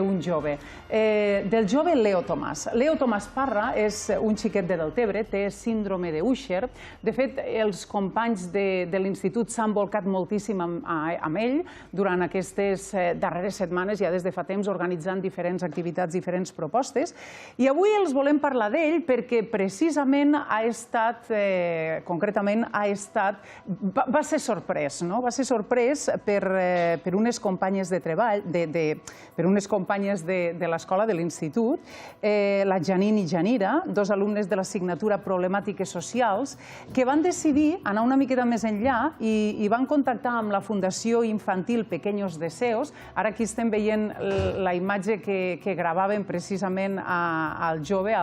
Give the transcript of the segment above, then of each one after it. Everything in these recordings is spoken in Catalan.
un jove, del jove Leo Tomàs. Leo Tomàs Parra és un xiquet de Deltebre, té síndrome de Usher. De fet, els companys de l'institut s'han volcat moltíssim amb ell durant aquestes darreres setmanes, ja des de fa temps, organitzant diferents activitats, diferents propostes. I avui els volem parlar d'ell perquè precisament ha estat, concretament, va ser sorprès, no? Va ser sorprès per unes companyes de treball, per unes companyes de l'escola, de l'institut, la Janine i Janira, dos alumnes de l'assignatura Problemàtiques Socials, que van decidir anar una miqueta més enllà i van contactar amb la Fundació Infantil Pequeños Deseos. Ara aquí estem veient la imatge que gravaven precisament al jove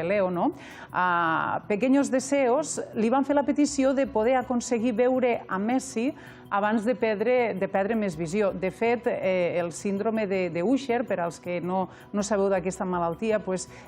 Leo, no? Pequeños Deseos li van fer la petició de poder aconseguir veure a Messi abans de perdre més visió. De fet, el síndrome de Usher, per als que no sabeu d'aquesta malaltia,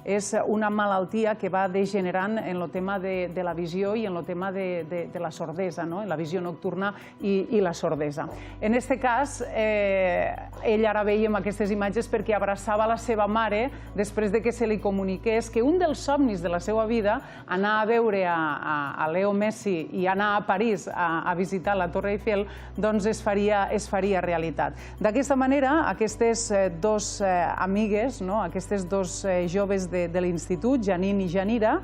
és una malaltia que va degenerant en el tema de la visió i en el tema de la sordesa, la visió nocturna i la sordesa. En aquest cas, ell ara veiem aquestes imatges perquè abraçava la seva mare després que se li comuniqués que un dels somnis de la seva vida, anar a veure a Leo Messi i anar a París a visitar la Torre Eiffel, doncs es faria realitat. D'aquesta manera, aquestes dues amigues, aquestes dos joves de l'institut, Janine i Janira,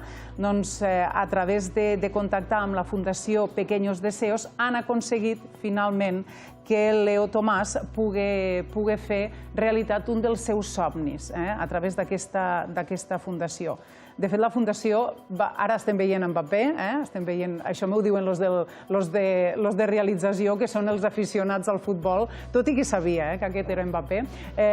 a través de contactar amb la Fundació Pequeños Deseos, han aconseguit finalment que el Leo Tomàs pugui fer realitat un dels seus somnis a través d'aquesta fundació. De fet, la fundació, ara estem veient en paper, això m'ho diuen els de realització, que són els aficionats al futbol, tot i que sabia que aquest era en paper.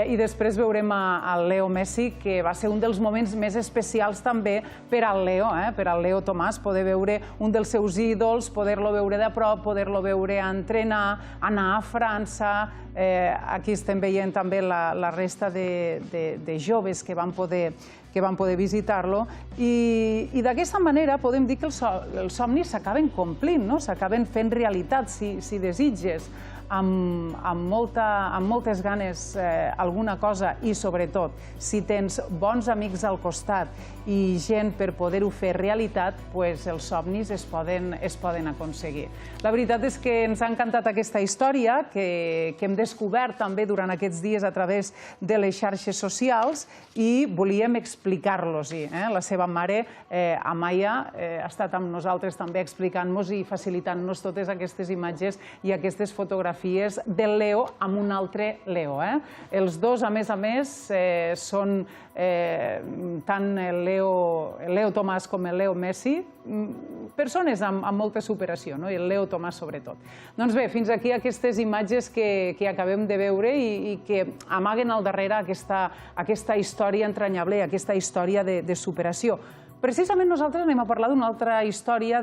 I després veurem el Leo Messi, que va ser un dels moments més especials també per al Leo Tomàs, poder veure un dels seus ídols, poder-lo veure de prop, poder-lo veure entrenar, anar a França. Aquí estem veient també la resta de joves que van poder visitar-lo, i d'aquesta manera podem dir que els somnis s'acaben complint, s'acaben fent realitat, si desitges amb moltes ganes alguna cosa, i sobretot si tens bons amics al costat i gent per poder-ho fer realitat, els somnis es poden aconseguir. La veritat és que ens ha encantat aquesta història que hem descobert també durant aquests dies a través de les xarxes socials, i volíem explicar-los-hi. La seva mare, Amaya, ha estat amb nosaltres també explicant-nos i facilitant-nos totes aquestes imatges i aquestes fotografies del Leo amb un altre Leo. Els dos, a més, són tant el Leo Tomàs com el Leo Messi, persones amb molta superació, i el Leo Tomàs sobretot. Doncs bé, fins aquí aquestes imatges que acabem de veure i que amaguen al darrere aquesta història entranyable, aquesta història de superació. Precisament nosaltres anem a parlar d'una altra història